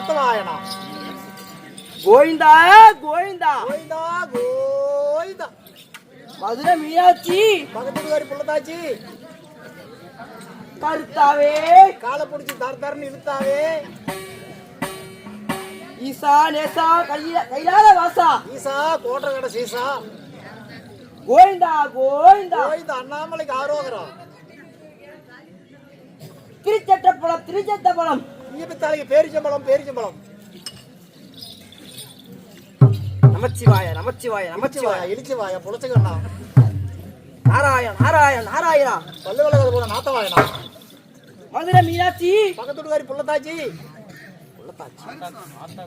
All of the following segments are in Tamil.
நாத்தவாயனா கோவிந்தா கோவிந்தா கோவிந்தா கோவிந்தா. மதுரை மீனாட்சி பக்கத்துக்காரி புள்ளதாச்சி கருத்தாவே காலை பிடிச்சி தரன்னு இழுத்தாவே. ஈசா நேசா கைலாத வாசா ஈசா கோட்டை கடை சீசா கோவிந்தா கோவிந்தா கோவிந்தா அண்ணாமலைக்கு ஆரோகரம். திருச்சட்டப்பழம் திருச்சட்டப்பழம் இங்கத்தாலைக்கு பேரிச்சம்பழம் பேரிச்சம்பழம். நமச்சிவாய நமச்சிவாய நமச்சிவாய இடிச்சுவாயா புலச்சுக்கண்ணா நாராயண நாராயண நாராயணா பல்லு விளக்கது போல நாத்தவாயனா மதுரை மீனாட்சி பக்கத்துக்காரி புள்ளதாச்சி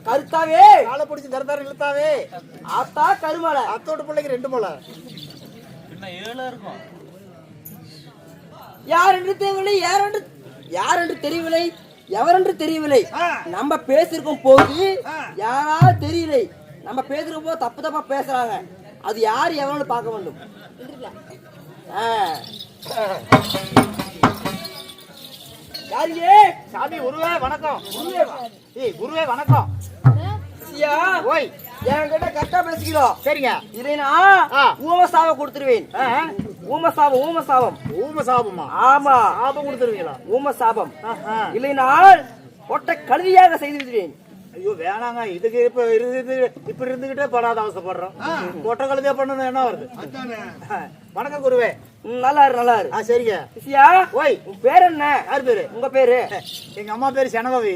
கருத்தாவே காலை பிடிச்சி தரன்னு இழுத்தாவே. ஆத்தா கருமலை அத்தோட பிள்ளைக்கு 2 மலை இருக்கும். யார் என்று தெரியவில்லை யார் என்று தெரியவில்லை எவரென்று தெரியவில்லை. நம்ம பேசிருக்கும் போது யாராவது தெரியலை. நம்ம பேசுற போது தப்பு தப்பா பேசுறாங்க. அது யார் எவன்னு பார்க்க வேண்டும். யாருங்க சாமி குருவே வணக்கம். குருவே வணக்கம். ஓய் என்கிட்ட கரெக்டா பேசிக்கிறோம். சரிங்க. இல்லைனா ஊமசாபம் கொடுத்துருவேன். ஊமசாபம் ஊமசாபம் ஊமசாபமா? ஆமா சாபம் கொடுத்துருவீங்களா? ஊமசாபம் இல்லைனா ஒட்ட கழுதியாக செய்து விடுவேன். ஐயோ வேணாங்க. இதுக்கு இப்ப இருந்துகிட்டே படாத அவசப்படுறோம். கொட்டை கழுதியா பண்ணணும் என்ன வருது. வணக்கம் குருவே. நல்லா இரு நல்லா இரு. சரிங்க. ஓய் உன் பேர் என்ன? யார் பேரு? உங்க பேரு? எங்க அம்மா பேரு ஜனவரி.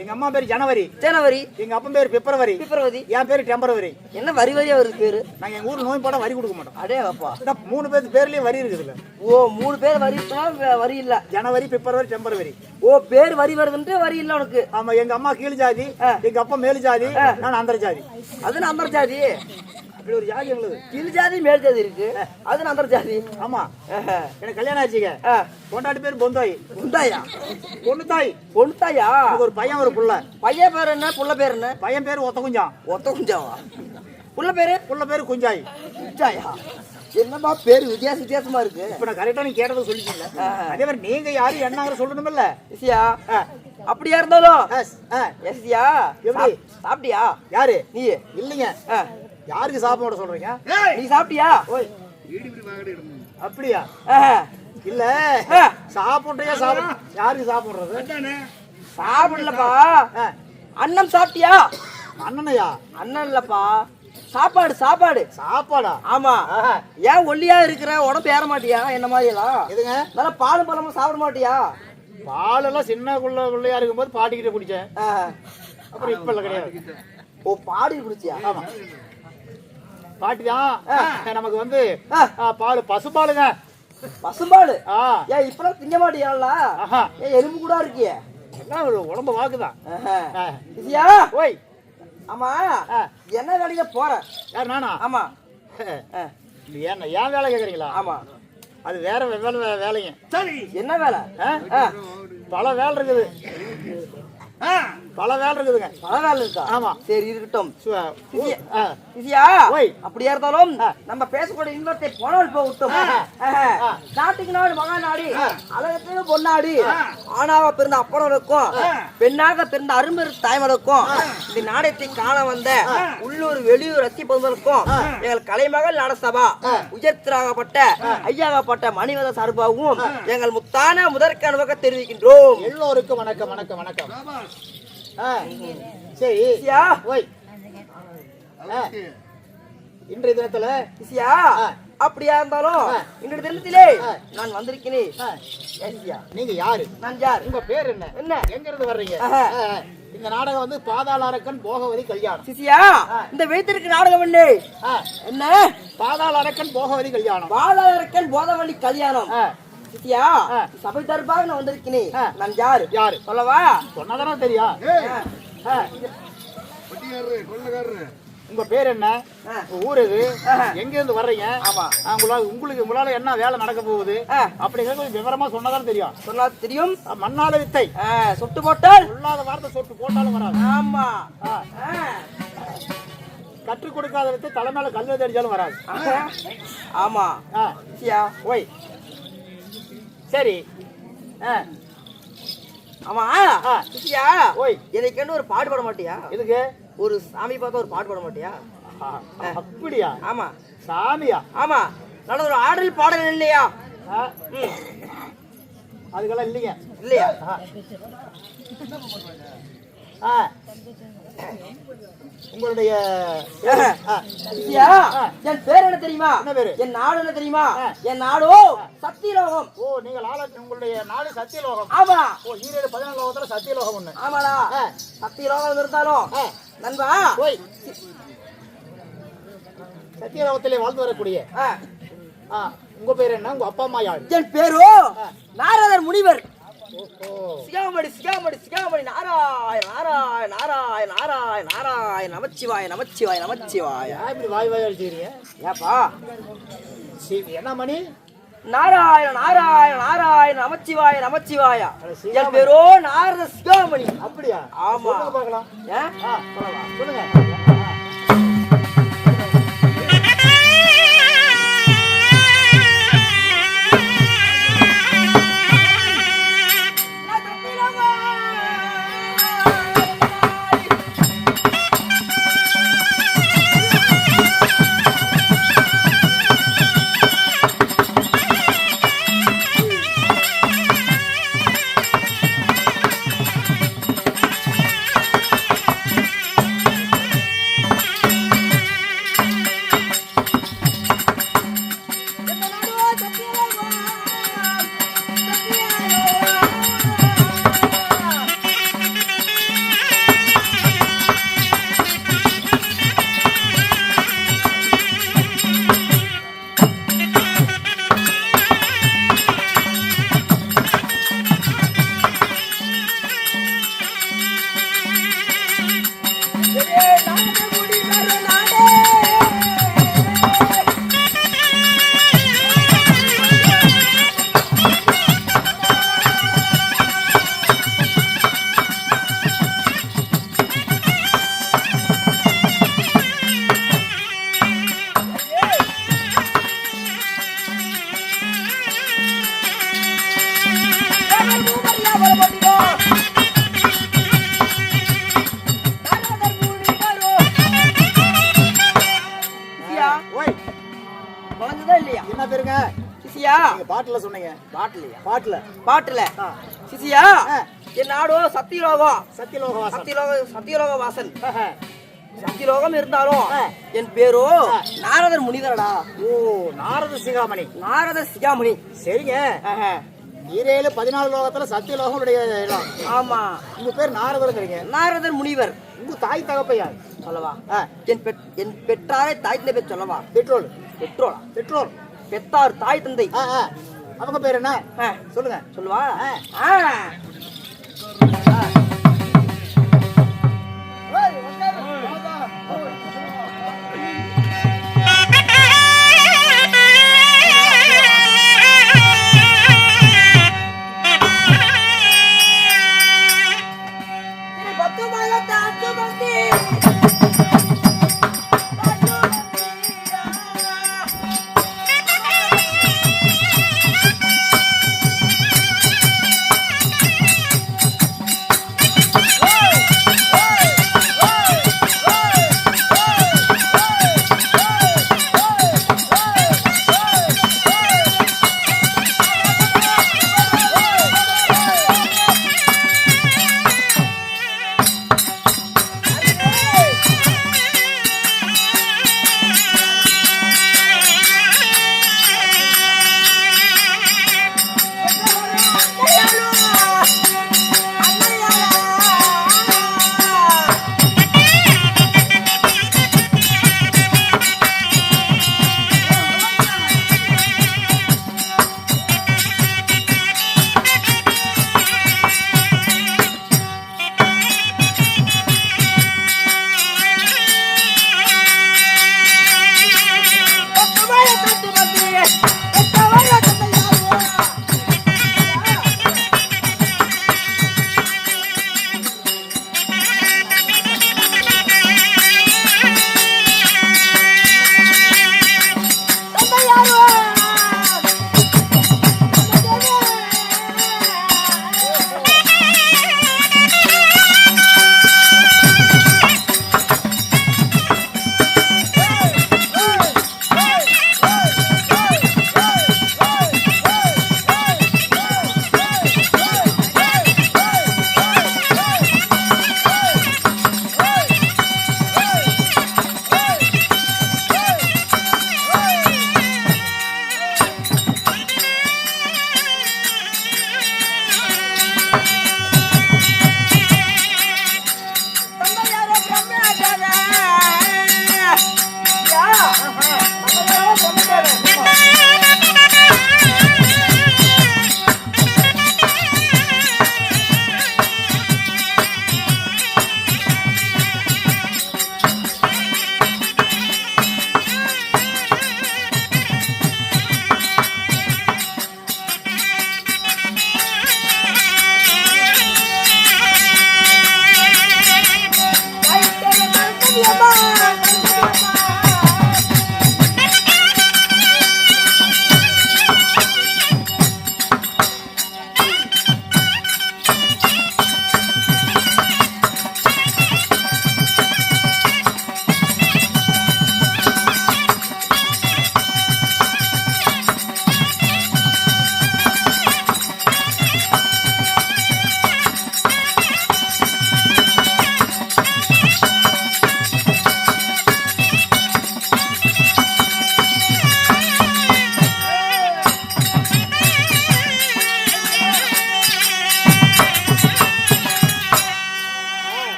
எங்க அம்மா பேரு ஜனவரி. ஜனவரி. எங்க அப்பா பேரு பிப்ரவரி. பிப்ரவரி. என் பேரு டெம்பரவரி. என்ன வரி வரியா வருது பேரு? நாங்க எங்க ஊர்ல நோய் போட வரி கொடுக்க மாட்டோம். அடே அப்பா 3 பேர் பேர்லயும் வரி இருக்குதுல்ல. ஓ 3 பேர் வரி இருக்குனா வரி இல்ல. ஜனவரி பிப்ரவரி டெம்பரவரி. ஓ பேர் வரி வருதுன்னு வரி இல்ல உனக்கு. ஆமா. எங்க அம்மா கீழ் ஜாதி, எங்க அப்பா மேல் ஜாதி, நான் அந்தர ஜாதி. அது அந்தர ஜாதி. அப்படி ஒரு ஜாதி எங்களுக்கு. கீழ் ஜாதி மேல் ஜாதி இருக்கு. அது அந்தர ஜாதி. ஆமா. எனக்கு கல்யாணம் ஆச்சுங்க. பொண்டாட்டி பேர் பொந்தாய். பொந்தாயா? பொண்ணுதாய். பொண்ணுதாயா? ஒரு பையன் ஒரு புள்ள. பையன் பேர் என்ன? புள்ள பேர் என்ன? பையன் பேர் ஒத்த குஞ்சான். ஒத்த குஞ்சாவா? புள்ள பேரு குஞ்சாய். குஞ்சாயா? என்னமா பேரு வித்தியாசமா இருக்கு. இப்ப நான் கரெக்டா நீ கேட்டதை சொல்லிட்டீங்க. அதே மாதிரி நீங்க யாரு என்னங்கிற சொல்லணும்ல. எஸ்யா அப்படியா இருந்தாலும் எஸ்யா எப்படி சாப்பிட்டியா? யாரு நீ? இல்லைங்க. யாருக்கு சாப்பாடு சொல்றீங்க? நீ சாப்பிட்டியா? ஓய் அப்படியா? இல்ல சாப்பிட்றியா? யாருக்கு சாப்பிடுறது? சாப்பிடலப்பா. அன்னம் சாப்பிட்டியா? அண்ணனையா? அண்ணன் இல்லப்பா சாப்பாடு சாப்பாடு. சாப்பாடா? ஆமா. ஏன் ஒல்லியா இருக்கிற? உடம்பு ஏற மாட்டியா என்ன மாதிரி எல்லாம்? எதுங்க? நல்லா பாலும் பழமும் சாப்பிட மாட்டியா? பால் எல்லாம் சின்ன பிள்ளையா இருக்கும் போது பாட்டிக்கிட்ட குடிச்சேன். அப்புறம் இப்ப இல்ல கிடையாது. ஓ பாடி குடிச்சியா? ஆமா பாட்டிதான். நமக்கு வந்து பால் பசுபாலுங்க. பசுபாலு? ஏன் இப்பெல்லாம் திங்க மாட்டியால? ஏன் எலும்பு கூட இருக்கிய? எல்லாம் உடம்பு வாக்குதான். ஓய் ஆமா என்ன வேலையில போற? யார் நானா? ஆமா. ஏன் வேலை கேக்குறீங்களா? ஆமா. அது வேற வேலைங்க. சரி என்ன வேலை? பல வேலை இருக்குது. பல வேலை இருக்குதுங்க. பல வேலை இருக்கா? ஆமா. சரி இருக்கட்டும். ஓய் அப்படியா இருந்தாலும் நம்ம பேசக்கூடிய இன்பத்தை போனால் போகட்டும். நாட்டுக்கு நாடு மகா நாடு அழகத்துக்கு பொன்னாடி ஆணாவா பிறந்த அப்பனருக்கும் பெண்ணாக பிறந்த அரும்பெரு தாய்மனுக்கும் இந்த நாடத்தை காண வந்த உள்ளூர் வெளியூர் ரசிப்பதற்கும் எங்கள் கலைமகள் நாடசபா உயர்த்தராகப்பட்ட ஐயாகப்பட்ட மணிவத சார்பாகவும் எங்கள் முத்தான முதற்க அனுபவ தெரிவிக்கின்றோம். எல்லோருக்கும் வணக்கம் வணக்கம் வணக்கம். சரி ஓய் இன்றைய தினத்துல அப்படியா இருந்தாலும் இன்றைய தினத்திலே நான் வந்திருக்கிறேன். நீங்க யாரு? நான் யார்? உங்க பேர் என்ன? என்ன எங்க இருந்து வர்றீங்க? இந்த நாடகம் வந்து பாதாள அரக்கன் போகவதி கல்யாணம். சிசியா இந்த வைத்திருக்க நாடகம் என்ன? என்ன பாதாள அரக்கன் போகவதி கல்யாணம். பாதாள அரக்கன் போகவதி கல்யாணம். சிசியா சபை தரப்பாக நான் வந்திருக்கிறேன். நான் யாரு? யாரு சொல்லவா? சொன்னதானே தெரியும். உங்க பேர் என்ன? ஊர் எது? எங்க இருந்து வர்றீங்க? உங்களால என்ன வேலை நடக்க போகுது அப்படிங்கறது விவரமா சொன்னதானே தெரியும். சொன்னா தெரியும். மண்ணால வித்தை சொட்டு போட்டால் சொல்லாத வார்த்தை சொட்டு போட்டாலும் வராது. ஆமா. கற்றுக் கொடுக்காத வித்தை தலைமையில கல்வி தெரிஞ்சாலும் வராது. ஆமா. ஓய் சரி ஆமா சிசியா ஓய் எனக்கு என்ன ஒரு பாட்டு பாட மாட்டியா? எதுக்கு? ஒரு சாமி பார்த்தா ஒரு பாட்டு பாட மாட்டியா? அப்படியா? ஆமா. சாமியா? ஆமா. நல்ல ஒரு ஆடல் பாடல் இல்லையா? அதுக்கெல்லாம் இல்லைங்க. இல்லையா? உங்களுடைய என் பேர் என்ன தெரியுமா? என்ன பேரு? என் நாடு என்ன தெரியுமா? என் நாடோ சத்தியலோகம். ஓ, நீங்கள் உங்களுடைய நாடு சத்தியலோகம். ஆமா. ஓ, ஈரேழு 14 லோகத்துல சத்தியலோகம் ஒண்ணு. ஆமாடா. சத்தியலோகம் இருந்தாலும் நண்பா போய் சத்தியலோகத்திலே வாழ்ந்து வரக்கூடிய உங்க பேர் என்ன? உங்க அப்பா அம்மா யார்? என் பேரோ நாரதர் முனிவர். சிகாமணி சிகாமணி சிகாமணி நாராயண நாராயண நாராயண நாராயண நாராயண நமச்சிவாய நமச்சிவாய நமச்சிவாய. இப்படி வாய் வாய் அடிச்சுக்கிறீங்க ஏப்பா? என்ன மணி? நாராயண நாராயண நாராயண நமச்சிவாய நமச்சிவாய. என் பேரோ நாரத சிகாமணி. அப்படியா? ஆமா. பார்க்கலாம். சொல்லுங்க. என்ன பேருங்க? சிசியா. பாட்டுல சொன்னீங்க. பாட்டுலயா? பாட்டுல சிசியா. என் நாடோ சத்தியலோகம். சத்தியலோக வாசன். சத்தியலோகம் இருந்தாலும் என் பேரோ நாரதர் முனிவரடா. ஓ, நாரத சிகாமணி. நாரத சிகாமணி. சரிங்க. ஈரேழு 14 லோகத்துல சத்தியலோகம் இடம். ஆமா. உங்க பேர் நாரதர்ங்கிறீங்க. நாரதர் முனிவர். உங்க தாய் தகப்பையார் சொல்லவா? என் பெற்றாரை தாய் தந்தை பேர் சொல்லவா? பெற்றோர் பெத்தார் தாய் தந்தை. அவங்க பேர் என்ன? சொல்லுங்க. சொல்லுவா?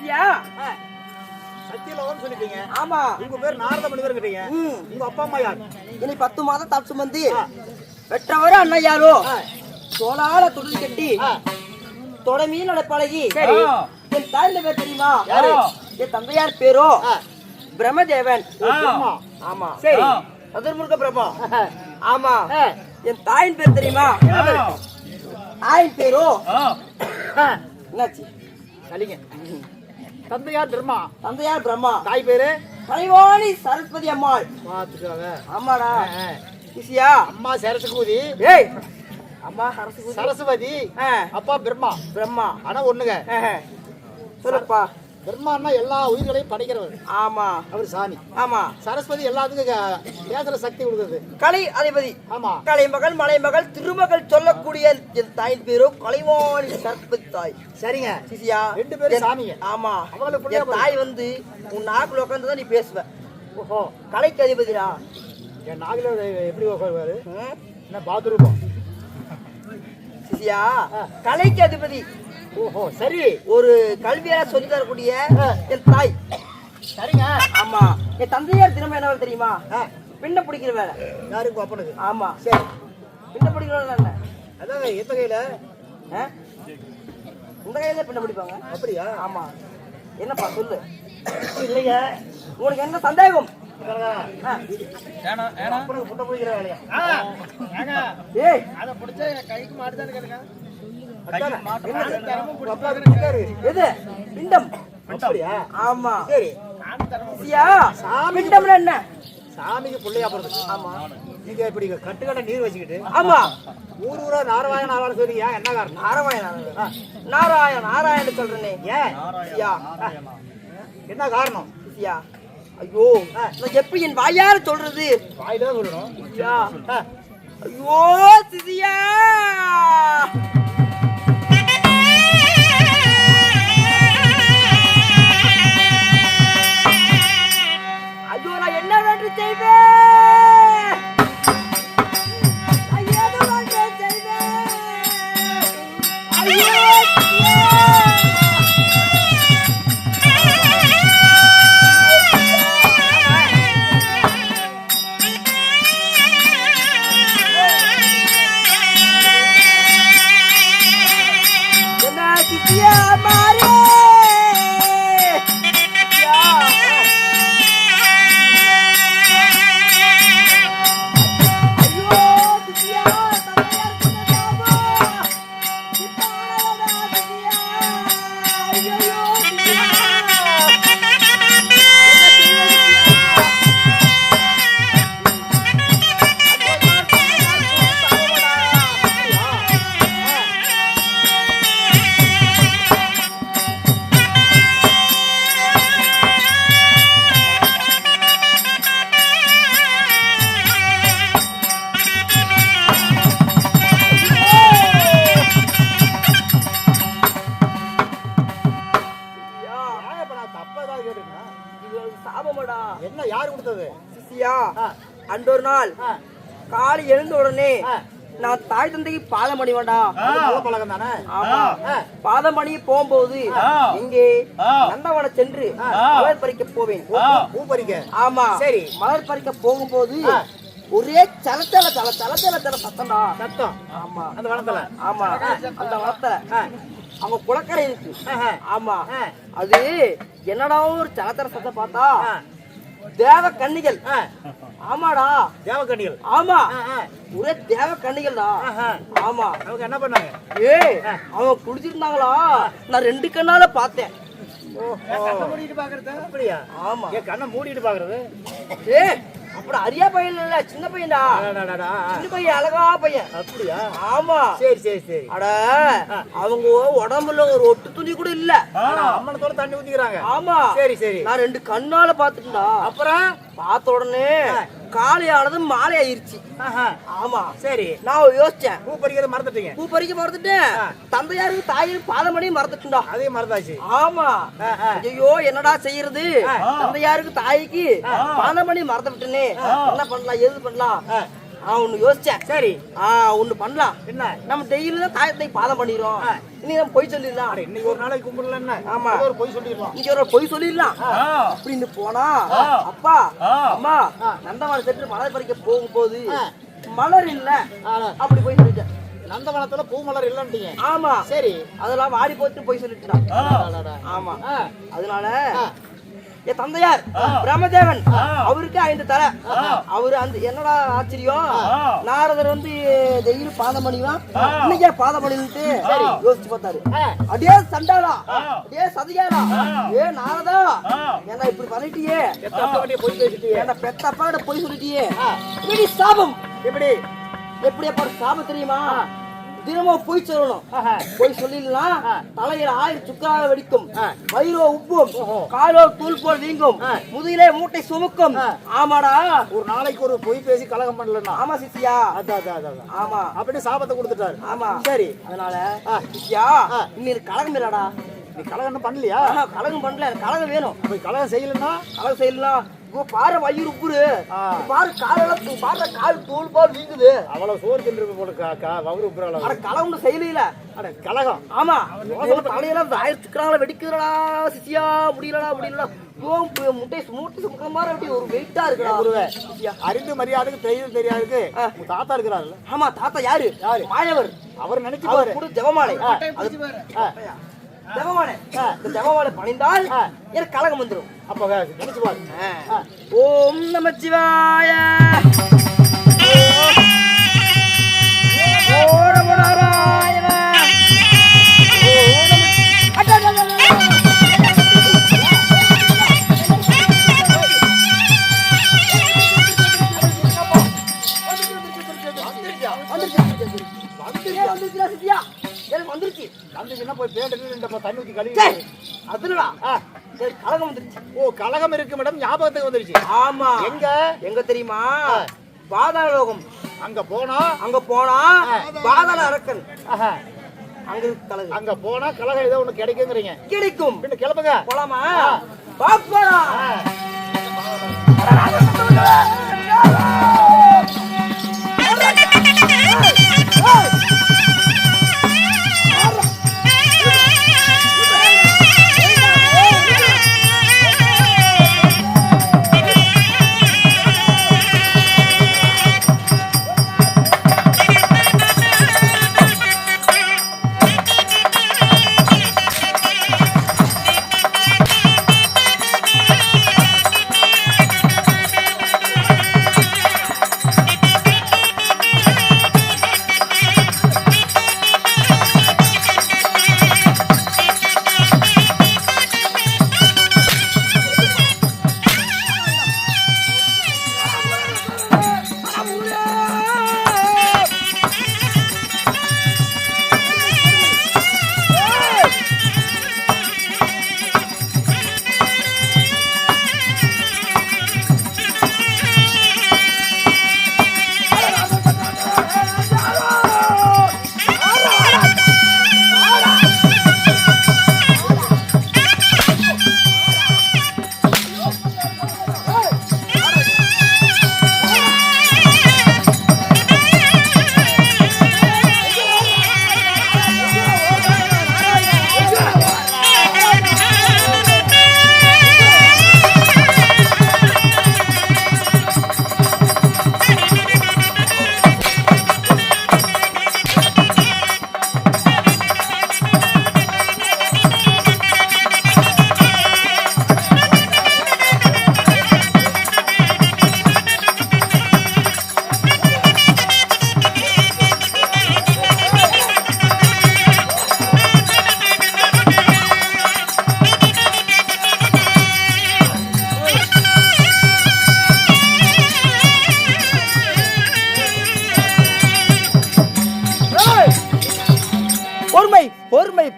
சிசியா சத்தியலோகம் சொல்லிட்டீங்க. ஆமா உங்க பேர் நாரத முனிவர்ங்கிட்டீங்க. உங்க அப்பா அம்மா யார்? இனி 10 மாதம் தப்பு சுமந்தி பெற்றவர் அண்ணையாரோ தோளால துடில் கட்டி தொடமீன் பழகி சரி. என் தாயின் பேர் தெரியுமா? யாரு? என் தந்தையார் பேரோ பிரம்மதேவன். பிரம்மா. ஆமா சரி. சதுர்முக பிரம்மா. ஆமா என் தாயின் பேர் தெரியுமா? தாயின் பேரோ என்னாச்சு? சரிங்க. தந்தையார் பிரம்மா, தந்தையார் பிரம்மா, தாய் பேரு கலைவாணி சரஸ்வதி அம்மாள். பாத்துக்காங்க. ஆமாடா சிசியா. அம்மா சரஸ்வதி, ஏய் அம்மா சரஸ்வதி, சரஸ்வதி, அப்பா பிரம்மா. பிரம்மா. ஆனா ஒண்ணுங்க, சொல்லுப்பா. பிரம்மான்னா எல்லா உயிர்களையும் படைக்கிறவர். ஆமா அவர் சாமி. ஆமா சரஸ்வதி எல்லாத்துக்கும் பேசுற சக்தி கொடுக்குது. கலை அதிபதி. ஆமா. கலைமகள் மலைமகள் திருமகள் சொல்லக்கூடிய என் தாயின் பேரோ கலைவாணி சரஸ்வதி தாய். சரிங்க. சிசியா 2 பேரும் சாமிங்க. ஆமா அவங்களுக்கு என் தாய் வந்து உன் நாக்குல உட்காந்துதான் நீ பேசுவ. ஓஹோ. கலைக்கு அதிபதிடா. என் நாகில எப்படி உட்காருவாரு? என்ன பாத்ரூம்? சிசியா கலைக்கு அதிபதி. ஓஹோ சரி. ஒரு கல்வியால சொல்லி தரக்கூடிய என் தாய். சரிங்க. ஆமா என் தந்தையார் தினமும் என்ன வேலை தெரியுமா? பின்ன பிடிக்கிற வேலை. யாருக்கு? அப்பனுக்கு. ஆமா சரி. பின்ன பிடிக்கிற வேலை என்ன? அதாங்க எந்த கையில? இந்த கையில பின்ன பிடிப்பாங்க. அப்படியா? ஆமா. என்னப்பா சொல்லு. இல்லைங்க, உனக்கு என்ன சந்தேகம்? அப்பனுக்கு புட்ட பிடிக்கிற வேலையா? ஏய் அதை பிடிச்சா கைக்கு மாட்டுதானே கேளுங்க. எது? பிண்டம். அப்படியா? ஆமா சரி. சிசியா பிண்டம்னா என்ன? சாமிக்கு பிள்ளையா போறது. ஆமா. நீங்க இப்படி கட்டுக்கட்ட நீர் வச்சுக்கிட்டு ஆமா ஊர் ஊரா நாராயண நாராயண சொல்றீங்க, என்ன காரணம்? நாராயணன் நாராயணன் சொல்றேனே. ஏன்? சிசியா என்ன காரணம்? சிசியா ஐயோ நான் எப்படி என் வாயார சொல்றது? வாயில தான் சொல்லணும். சிசியா ஐயோ சிசியா ஐயோ நான் என்ன வேண்டி செய்வேன்? நான் ஏதோ வேண்டி செய்வேன். ஐயோ என்ன சிசியா மாறே சாபமடா. என்ன யாரு கொடுத்தது? சிசியா அன்றொரு நாள் காலை எழுந்த உடனே நான் தாய் தந்தைக்கு பாதம் அணிவேண்டா. நல்ல பழக்கம் தானே? ஆமா. பாதம் அணி போகும்போது இங்கே நந்தவன சென்று மலர் பறிக்க போவேன். பூ பறிக்க? ஆமா. சரி. மலர் பறிக்க போகும்போது ஒரே சலச்சல சல சலச்சல சல சத்தம்டா. சத்தம்? ஆமா. அந்த வனத்துல? ஆமா அந்த வனத்துல அவங்க குளக்கரை இருக்கு. ஆமா. அது என்னடா ஒரு சலச்சல சத்தம் பார்த்தா தேவ கன்னிகள். ஆமாடா தேவக்கண்ணிகள். ஆமா ஒரே தேவ கன்னிகள்டா. ஆமா. அவங்க என்ன பண்ணாங்க? ஏய் அவங்க குடிச்சிருந்தாங்களா? நான் 2 கண்ணால பார்த்தேன். கண்ணை மூடிட்டு பாக்குறது? அப்படியா? ஆமா. ஏன் கண்ணை மூடிட்டு பாக்குறது? ஏய் அப்புறம் அரியா பையன் இல்ல, சின்ன பையன்டா. சின்ன பையன், அழகா பையன். அப்படியா? ஆமா. சரி சரி சரி. அட அவங்க உடம்புல ஒரு ஒட்டு துணி கூட இல்ல. அம்மனத்தோட தண்ணி ஊத்திக்கிறாங்க. ஆமா. சரி சரி. நான் 2 கண்ணால பாத்துட்டா. அப்புறம் பார்த்த உடனே காலையானது மாலை ஆயிருச்சு. ஆமா. சரி. நான் யோசிச்சேன், பூ பறிக்கிறத மறந்துட்டீங்க? பூ பறிக்க மறந்துட்டேன். தந்தையாருக்கு தாயும் பாதமணியும் மறந்துட்டுண்டா. அதையும் மறந்தாச்சு. ஆமா. ஐயோ என்னடா செய்யறது? தந்தையாருக்கு தாய்க்கு பாதமணி மறந்து விட்டனே. என்ன பண்ணலாம், எது பண்ணலாம்? ஒண்ணு யோசிச்சேன். சரி ஒண்ணு பண்ணலாம். என்ன? நம்ம டெய்லி தான் தாயத்தை பாதம் பண்ணிடுறோம். இன்னைக்கு நம்ம பொய் சொல்லிடலாம். இன்னைக்கு ஒரு நாளைக்கு கும்பிடல என்ன? ஆமா, ஒரு பொய் சொல்லிடலாம். இங்க ஒரு பொய் சொல்லிடலாம் அப்படின்னு போனா, அப்பா அம்மா நந்தவன சென்று மலர் பறிக்க போகும்போது மலர் இல்ல அப்படி போய் சொல்லிட்டேன். நந்தவனத்துல பூ மலர் இல்லன்ட்டீங்க. ஆமா சரி, அதெல்லாம் வாடி போட்டு போய் சொல்லிட்டுதான். ஆமா, அதனால என் தந்தையார் பிரம்மதேவன் அவருக்கு 5 தலை. அவரு அந்த என்னடா ஆச்சரியம், நாரதர் வந்து டெய்லி பாதம் பண்ணிவான், இன்னைக்கே பாதம் பண்ணிட்டு யோசிச்சு பார்த்தாரு. அடே சண்டாளா, அடே சதிகாரா, ஏ நாரதா, என்ன இப்படி பண்ணிட்டியே, போய் பேசிட்டியே, என்ன பெத்தப்பாட போய் சொல்லிட்டியே, இப்படி சாபம். எப்படி எப்படியா சாபம் தெரியுமா? தினமும் போய் சொல்லணும். போய் சொல்லிடலாம். தலையில 1000 சுக்காக வெடிக்கும், வயிறோ உப்பும், காலோ தூள் போல் வீங்கும், முதுகிலே மூட்டை சுமக்கும். ஆமாடா, ஒரு நாளைக்கு ஒரு பொய் பேசி கலகம் பண்ணலன்னா. ஆமா சிசியா, அதான் ஆமா அப்படி சாபத்தை கொடுத்துட்டாரு. ஆமா சரி, அதனால சிசியா இன்னைக்கு கலகம் இல்லடா. நீ கலகம் பண்ணலையா? கலகம் பண்ணல, கலகம் வேணும். போய் கலகம் செய்யலன்னா கலகம் செய்யலாம். பாரு வயிறு உப்புரு, பாரு காலெல்லாம் பாரு, கால் தூள் போல் வீங்குது. அவ்வளவு சோறு தின்று போல வவுறு உப்புற. அட கலகம் செய்யல. அட கலகம். ஆமா, தலையெல்லாம் 1000 சுக்கால வெடிக்குதுடா சிசியா, முடியலடா முடியலடா. முட்டை சுமக்கிற மாதிரி அப்படி ஒரு வெயிட்டா இருக்குடா. குருவே, அறிந்து மரியாதைக்கு தெரியாதுக்கு உங்க தாத்தா இருக்கிறாருல்ல? ஆமா, தாத்தா யாரு? மாயவர். அவர் நினைச்சு பாரு. கூட ஜெபமாலை, ஜெபமாலை, இந்த ஜெபமாலை பணிந்தால் எனக்கு கலகம் வந்துடும். அப்ப நினைச்சு பாரு. ஓம் நமச்சிவாய, ஓம் நாராயண, தண்ணி ஊத்தி கழுவி அதுலடா கலகம் வந்துருச்சு. ஓ, கலகம் இருக்கு மேடம், ஞாபகத்துக்கு வந்துருச்சு. ஆமா, எங்க தெரியுமா? பாதாள லோகம். அங்க போனா பாதாள அரக்கன் அங்க கலகம். அங்க போனா கலகம் ஏதோ ஒண்ணு கிடைக்குங்கிறீங்க. கிடைக்கும். பின்ன கிளம்புங்க, போலாமா? பாப்பா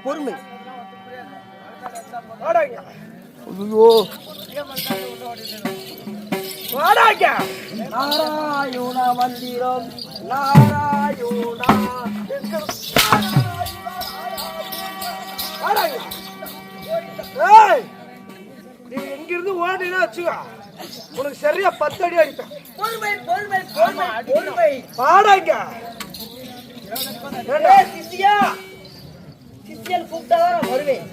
பொறுமை. ஐயோ, நாராயண மந்திரம், நாராயணா. நீ எங்கிருந்து ஓடினா வச்சுக்கோ, உனக்கு சரியா 10 அடி அடிப்பேன். பொறுமை பொறுமை பொறுமை பொறுமை. பாடாங்க. ஏய் சிசியா, சிசியன் கூப்பிட்டாதான் நான் வருவேன்.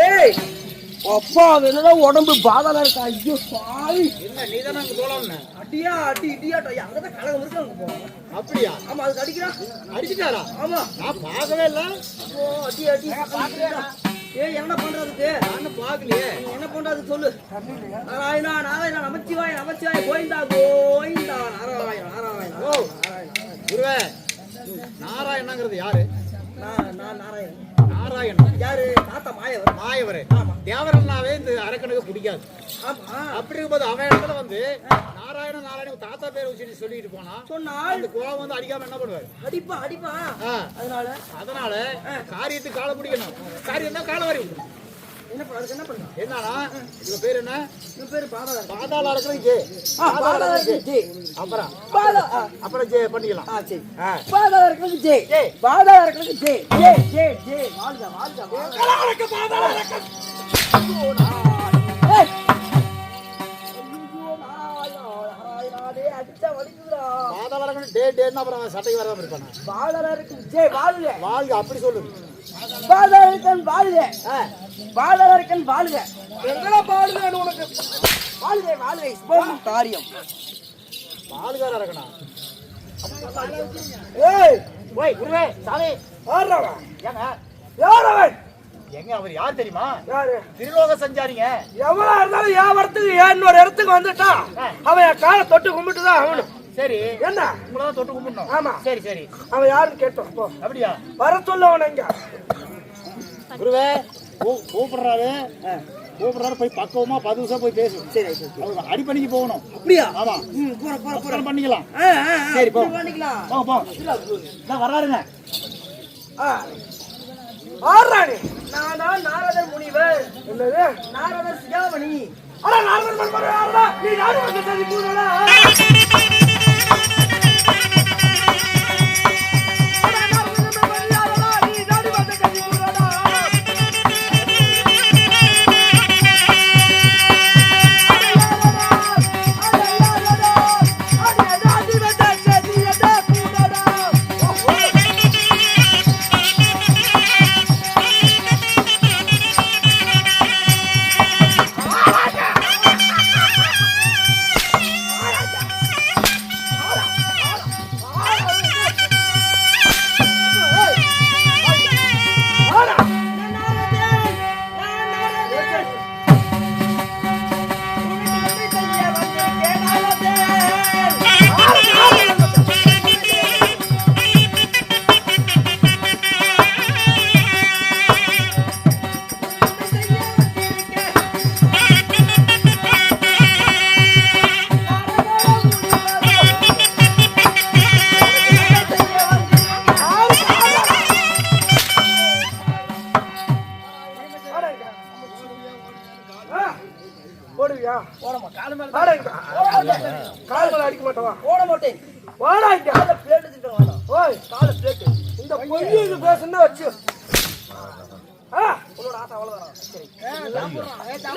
ஏய் அப்பா என்னடா உடம்பு பாதாள இருக்கா? ஐயோ சாரி. என்ன நீதானே அங்க போலாம்னு? அடியா அடி இடியாட்டா அங்கதான் கலகம் இருக்கு அங்க போவோம். அப்படியா? ஆமா அதுக்கு அடிக்கிறான். அடிச்சிட்டாரா? ஆமா. நான் பார்க்கவே இல்ல. ஓ அடி அடி பாக்குறேன். ஏய் என்ன பண்றதுக்கு? நான் பார்க்கலையே. நீ என்ன பண்றது சொல்லு. நாராயணா நாராயணா நமச்சிவாய நமச்சிவாய கோயிந்தா கோயிந்தா நாராயணா நாராயணா. ஓ குருவே, நாராயணங்கிறது யாரு? நான் நாராயணன். நாராயணன் யாரு? தாத்தா மாயவர். மாயவரே. தேவரன்னாவே இந்த அரக்கனுக்கு பிடிக்காது. ஆமா. அப்படி இருக்கும்போது அவன் இடத்துல வந்து நாராயணன் நாராயணன் தாத்தா பேர் வச்சு சொல்லிட்டு போனா சொன்னால் அந்த கோவம் வந்து அடிக்காம என்ன பண்ணுவாரு? அடிப்பா அடிப்பா. ஆ. அதனால காரியத்துக்கு காலை பிடிக்கணும். காரியம் தான் காலை வாரி விடணும். என்ன பண்றது? என்ன பண்றது? என்னன்னா இவ பேர் என்ன? இவன் பேரு பாதாள. பாதாள அரக்கனுக்கு ஜெய். பாதாள ஜெய். அப்புறம் பாதாள அப்புறம் ஜெய் பண்ணிக்கலாம். சரி. ஆ. பாதாள இருக்கறது ஜெய். ஜெய். பாதாள இருக்கறது ஜெய். ஜெய் ஜெய் ஜெய். வாழ்க வாழ்க வாழ்க. அரக்க பாதாள அரக்கன். ஏய் ஐயோ நாராயணா டேய் அடிச்சா வலிக்குதுடா. பாதாள அரக்கன் டே டேன்னா அப்புறம் அவன் சட்டைக்கு வராம இருப்பானே. பாதாள இருக்கறது ஜெய் வாழ்க. வாழ்க அப்படி சொல்லு. பாதாள இருக்கன் வாழ்க. பாதாள இருக்கன் வாழ்க. எங்கடா பாடுவேன் உனக்கு? வாழ்க வாழ்க சுபம் காரியம். பால்கார அரக்கனா? ஏய் ஓய் குருவே சாமி யாரவன்? ஏங்க யாரவன்? எங்க அவர் யார் தெரியுமா? யாரு? திருலோக சஞ்சாரிங்க. எவ்வளவு இருந்தாலும் என் வரத்துக்கு இன்னொரு இடத்துக்கு வந்துட்டா அவன் என் காலை தொட்டு கும்பிட்டுதான் ஆகணும். சரி என்ன உங்களதான் தொட்டு கும்பிடணும். ஆமா. சரி சரி. அவன் யாருன்னு கேட்டோம். போ. அப்படியா? வர சொல்ல அவன் எங்க? குருவே கூப்பிடுறாரு. கூப்பிடுறாரு போய் பக்குவமா 10 நிமிஷம் போய் பேசு. சரி அவங்க அடிப்பணிக்கு போகணும். அப்படியா? ஆமா. போற போற போற பண்ணிக்கலாம். சரி போ பண்ணிக்கலாம். போ போ. நான் வர்றாருங்க. ஆறானே நான் தான் நாரதர் முனிவர். என்னது? நாரதர் சிகாமணி. அட நாரதர் முனிவர் யாரடா? நீ நாரதர் சதி பூரடா. போடுவியா? போடமா கால் மேல கால் மேல அடிக்க மாட்டவா? போட மாட்டேன். வாடாங்க கால பிளேட் எடுத்துட்டு வாடா. ஓய் கால பிளேட். இந்த பொய்யு பேசுனா வச்சு. உன்னோட ஆசை அவ்வளவுதான். சரி.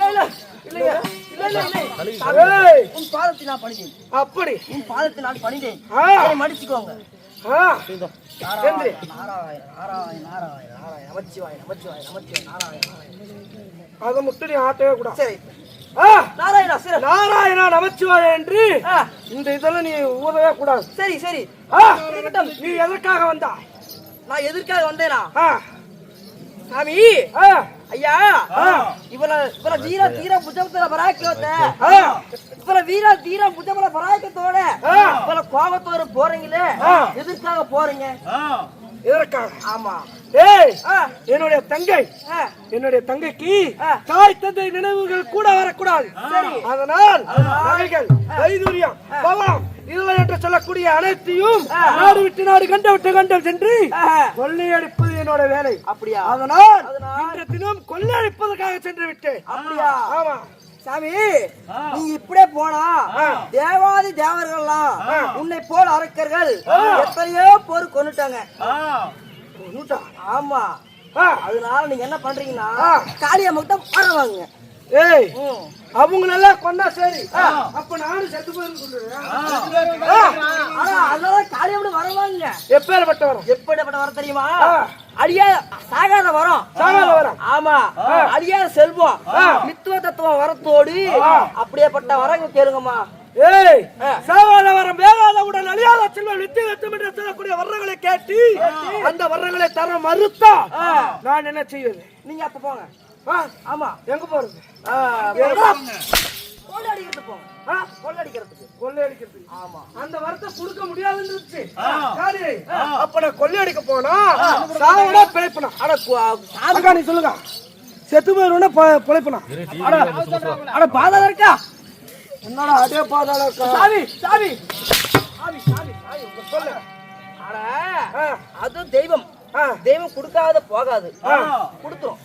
இல்ல உன் பாதத்தை நான் பணிந்தேன். அப்படி உன் பாதத்தை நான் பணிந்தேன். அதை மடிச்சுக்கோங்க. நாராயண நாராயண நாராயண நாராயண நமச்சிவாய நமச்சிவாய நமச்சிவாய நாராயண. அதை மட்டும் நீ ஆட்டவே கூடாது. சரி. நாராயணா சரி. நாராயணா நமச்சிவாய என்று இந்த இதெல்லாம் நீ ஊதவே கூடாது. சரி சரி. நீ எதற்காக வந்தா? நான் எதற்காக வந்தேனா? சாமி ஐயா இவர வீர தீர புஜபல பராக்கியோட இவர வீர தீர புஜபல பராக்கியத்தோட இவர கோபத்தோட போறீங்களே எதற்காக போறீங்க? எதற்காக? ஆமா. ஏய் என்னுடைய தங்கைக்கு தாய் தந்தை நினைவுகள் கூட வரக்கூடாது. அதனால் நகைகள் வைதூரியம் பவளம் இதுவரை என்று சொல்லக்கூடிய அனைத்தையும் நாடு விட்டு நாடு கண்ட விட்டு கண்டம் சென்று கொள்ளையடிப்பது என்னோட வேலை. அப்படியா? அதனால் இன்று தினம் கொள்ளையடிப்பதற்காக சென்று விட்டேன். அப்படியா? ஆமா சாமி. நீ இப்படியே போனா தேவாதி தேவர்கள்லாம் உன்னை போல் அரக்கர்கள் எத்தனையோ போர் கொண்டுட்டாங்க. ஆமா. அதனால நீங்க என்ன பண்றீங்கன்னா காளியம்மா வர வாங்க. ஏய் அவங்களெல்லாம் கொண்டா சரி, அப்ப நானும் செத்து போயிருந்து சொல்லுறேன். அதனால காளியம்மா வரவாங்க. எப்பேற்பட்ட வரம்? எப்பேற்பட்ட வரம் தெரியுமா? அழியா சாகாத வரம். சாகாத வரம். ஆமா, அழியாத செல்வம், மித்துவ தத்துவம் வரத்தோடு அப்படியேப்பட்ட வரங்க கேளுங்கம்மா. ஏய் சாகாத வரம், வேகாத உடல், அழியாத செல்வம், நித்திய தத்துவம் என்று சொல்லக்கூடிய வரங்களை கேட்டு அந்த வரங்களை தர மறுத்தா நான் என்ன செய்வது? நீங்க அப்ப போங்க. ஆமா, எங்க போறது? கொள்ளடிக்கிறது போங்க. கொள்ளடிக்கிறதுக்கு. கொள்ளையடிக்கிறதுக்கு. ஆமா, அந்த வரத்தை கொடுக்க முடியாதுன்னு அப்ப நான் கொள்ளையடிக்க போனா சாவனா பிழைப்பனா? அட நீ சொல்லுங்க, செத்து போயிருந்தா பிழைப்பனா? அட பாதாளம் இருக்கா? என்னடா அதே பாதாளம் இருக்கா? சாவி சாவி சாவி சாவி சாவி சொல்லு. அட அது தெய்வம். தெய்வம் கொடுக்காத போகாது, கொடுத்துரும்.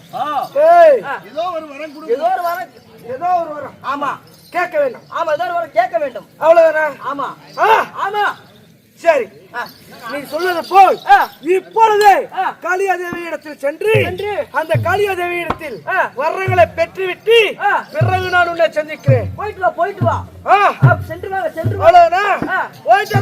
ஏதோ ஒரு வரம் கொடு. ஏதோ ஒரு வரம், ஏதோ ஒரு வரம். ஆமா கேட்க வேண்டும். ஆமா, ஏதோ ஒரு வரம் கேட்க வேண்டும். அவ்வளவுதானே? ஆமா ஆமா. சரி, நீ சொல்லுது போல் இப்பொழுதே காளியாதேவி இடத்தில் சென்று அந்த காளியாதேவி இடத்தில் வரங்களை பெற்றுவிட்டு பிறகு நான் உன்னை சந்திக்கிறேன். போயிட்டு வா, போயிட்டு வா. சென்று வாங்க, சென்று வா. அவ்வளவுதானே? போயிட்டு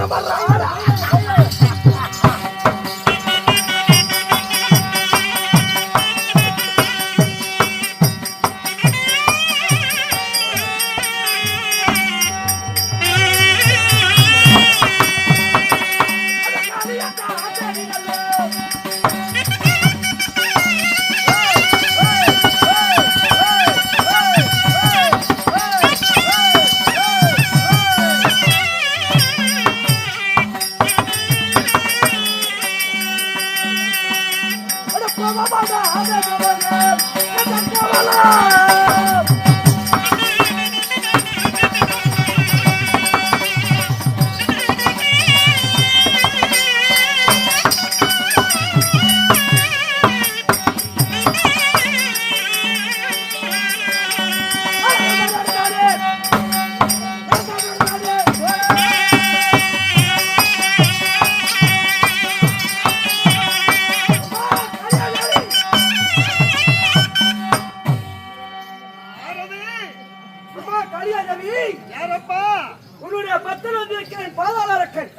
உன்னுடைய பத்தில் வந்திருக்கிறேன். பாதாள அரக்கன்.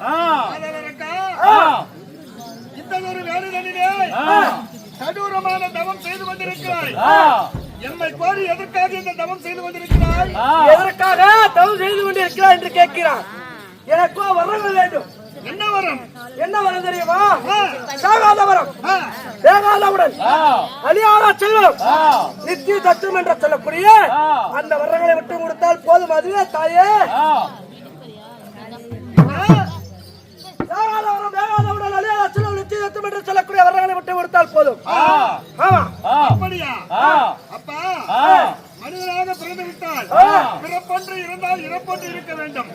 இத்தனொரு வேலைகளிலே கடூரமான தவம் செய்து கொண்டிருக்கிறாய். என்னை கோரி எதற்காக இந்த தவம் செய்து கொண்டிருக்கிறாய்? எதற்காக தவம் செய்து கொண்டிருக்கிறாய் என்று கேட்கிறான். எனக்கோ வரங்கள் வேண்டும். என்ன வரம்? என்ன வரம் தெரியுமா? சாகாத வரம், வேகாதவுடன் அழியாத செல்வம், நித்திய தத்துவம் என்று சொல்லக்கூடிய அந்த வரங்களை விட்டு கொடுத்தால் போதும். அதுவே தாயே. சாகாத வரம், வேகாதவுடன் அழியாத செல்வம், நித்திய தத்துவம் என்று சொல்லக்கூடிய வரங்களை விட்டு கொடுத்தால் போதும். ஆமா, அப்படியா? அப்பா, மனிதனாக பிறந்து விட்டால் பிறப்பொன்று இருந்தால் இறப்பொன்று இருக்க வேண்டும்.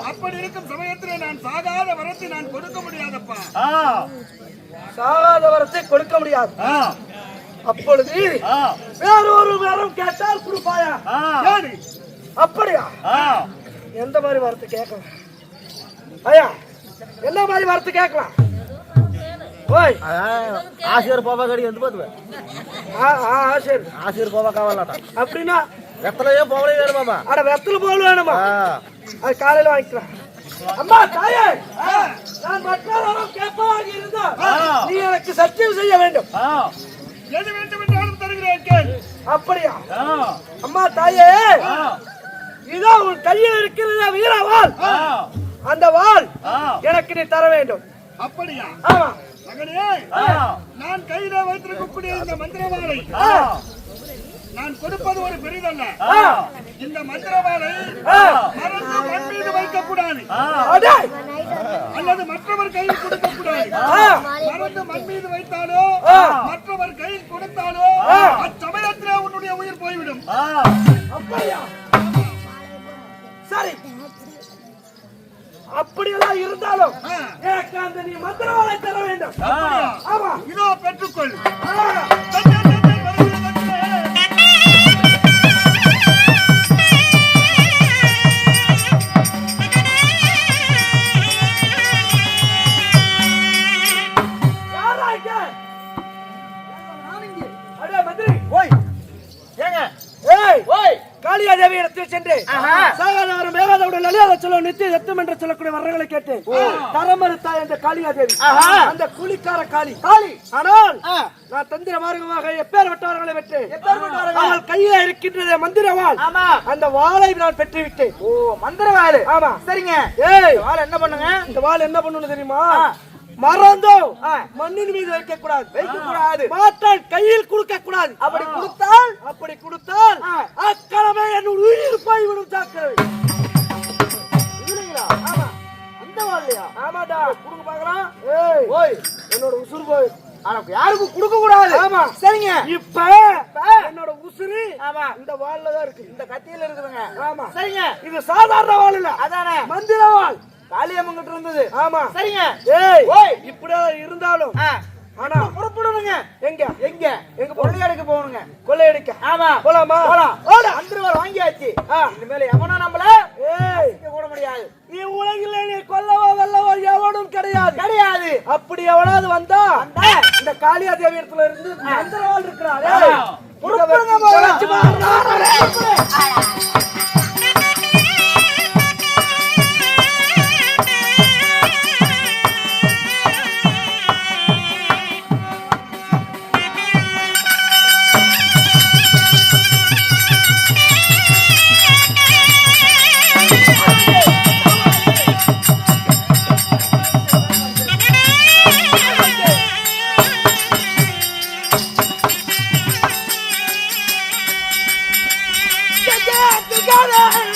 அப்படி இருக்கும் சமயத்திலே நான் சாகாத வரத்தை நான் கொடுக்க முடியாதப்பா. சாகாத வரத்தை கொடுக்க முடியாது. அப்பொழுது வேறொரு வரம் கேட்டால் கொடுப்பாயா? அப்படியா? எந்த மாதிரி வரத்தை கேட்கலாம் ஐயா? என்ன மாதிரி வரத்தை கேட்கலாம்? ఆశీర్ పోవా గడి ఎంత పోతువే ఆశీర్ పోవా కావాలట அப்படினா வெத்தல ஏன் போவலே வேணும் மாமா. அட வெத்தல போவல வேணுமா? அது காலையில வாங்கிக்கலாம். அம்மா தாயே, நான் மற்றவரும் கேட்பாக இருந்தா நீ எனக்கு சத்தியம் செய்ய வேண்டும். எது வேண்டும் என்றாலும் தருகிறேன் கேள். அப்படியா? அம்மா தாயே, இதோ உன் கையில் இருக்கிறது வீரவாள். அந்த வாள் எனக்கு நீ தர வேண்டும். அப்படியா? ஆமா மகனே, நான் கையில வைத்திருக்கக்கூடிய இந்த மந்திரவாளை நான் கொடுப்பது ஒரு பெரிதல்ல. இந்த மந்திரவாளை மறந்து மண் மீது வைக்கக்கூடாது, அல்லது மற்றவர் கையில் கொடுக்க கூடாது. மறந்து மண் மீது வைத்தாலோ மற்றவர் கையில் கொடுத்தாலோ அச்சமயத்திலே உன்னுடைய உயிர் போய்விடும். அப்படியா? சரி, அப்படியெல்லாம் இருந்தாலும் எனக்கு அந்த நீ மந்திரவாளை தர வேண்டும். ஆமா, இதோ பெற்றுக்கொள். யாராய்க்க? மந்திரி ஓய் ஏங்க ஏய் ஓய் காளியா தேவி இடத்தில் சென்று ஆஹா. சாகாதவரும் வேகாதவுடன் நலியாத சொல்ல நித்திய எத்தும் என்று சொல்லக்கூடிய வரங்களை கேட்டு தரமறுத்தாய் அந்த காளியா தேவி ஆஹா. அந்த கூலிக்கார காளி காளி ஆனால் ஆ. நான் தந்திர மார்க்கமாக எப்பேற்பட்டவர்களை வெற்றி எப்பேற்பட்டவர்கள்? அவள் கையில இருக்கின்றதே மந்திர வாள் ஆமா அந்த வாளை நான் பெற்று விட்டேன் ஓ மந்திரவாளு ஆமா சரிங்க ஏய் வாள் என்ன பண்ணுங்க இந்த வாள் என்ன பண்ணணும் தெரியுமா ஆ. மறந்தோ ஆ. மண்ணின் மீது வைக்க கூடாது வைக்க கூடாது. மாட்டால் கையில் கொடுக்க கூடாது அப்படி கொடுத்தால் கொடுத்தால் ஆ. அக்கிழமை என் உயிர் போய்விடும் ஜாக்கிரதை இல்லைங்களா ஆமா இந்த வாள்லையா ஆமாடா கொடுங்க பார்க்கலாம் ஏய் ஓய் என்னோட உசுர் போய் ஆனா யாருக்கும் கொடுக்க கூடாது ஆமா. சரிங்க இப்ப என்னோட உசுரு ஆமா இந்த வாள்ல தான் இருக்கு இந்த கத்தியில இருக்குதுங்க ஆமா சரிங்க இது சாதாரண வாள் இல்ல அதானே மந்திர வாள் காளியம்மன் கிட்ட இருந்தது ஆமா சரிங்க ஏய் ஓய் இப்படியே இருந்தாலும் ஆ. ஆனா புறப்படுங்க எங்க எங்க எங்க கொள்ளையடிக்க போகணுங்க கொள்ளையடிக்க ஆமா போலாமா போலாம் போடா மந்திரவாள் வாங்கியாச்சு ஆ. இனிமேல எவனா நம்மள ஏய் அடிக்க கூட முடியாது நீ உலகில் நீ கொல்லவோ வெல்லவோ எவனும் கிடையாது கிடையாது அப்படி எவனாவது வந்தா வந்தா? இந்த காளியா தேவி இடத்துல இருந்து மந்திரவாள் இருக்கிறாரே ஆ. புறப்படுங்க போலாம். Together!